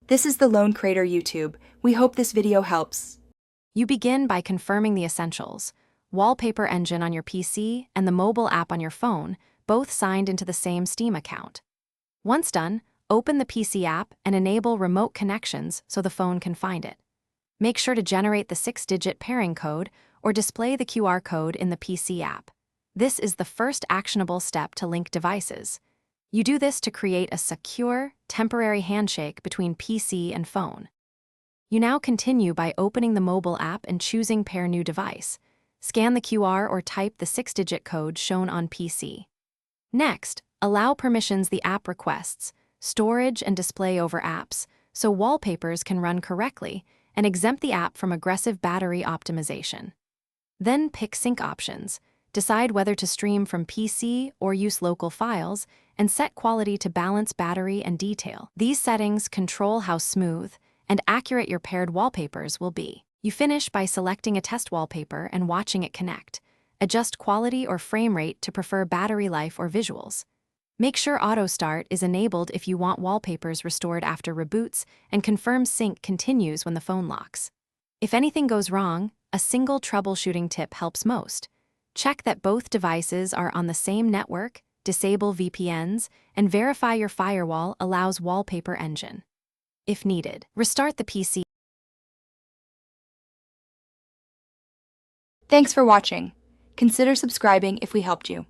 This is the Lone Creator YouTube. We hope this video helps. You begin by confirming the essentials: Wallpaper engine on your PC and the mobile app on your phone, both signed into the same Steam account. Once done, open the PC app and enable remote connections so the phone can find it. Make sure to generate the 6-digit pairing code or display the QR code in the PC app. This is the first actionable step to link devices. You do this to create a secure, temporary handshake between PC and phone. You now continue by opening the mobile app and choosing Pair New Device. Scan the QR or type the 6-digit code shown on PC. Next, allow permissions the app requests, storage and display over apps, so wallpapers can run correctly, and exempt the app from aggressive battery optimization. Then pick sync options. Decide whether to stream from PC or use local files, and set quality to balance battery and detail. These settings control how smooth and accurate your paired wallpapers will be. You finish by selecting a test wallpaper and watching it connect. Adjust quality or frame rate to prefer battery life or visuals. Make sure Auto Start is enabled if you want wallpapers restored after reboots, and confirm sync continues when the phone locks. If anything goes wrong, a single troubleshooting tip helps most. Check that both devices are on the same network, disable VPNs, and verify your firewall allows Wallpaper engine. If needed, restart the PC. Thanks for watching. Consider subscribing if we helped you.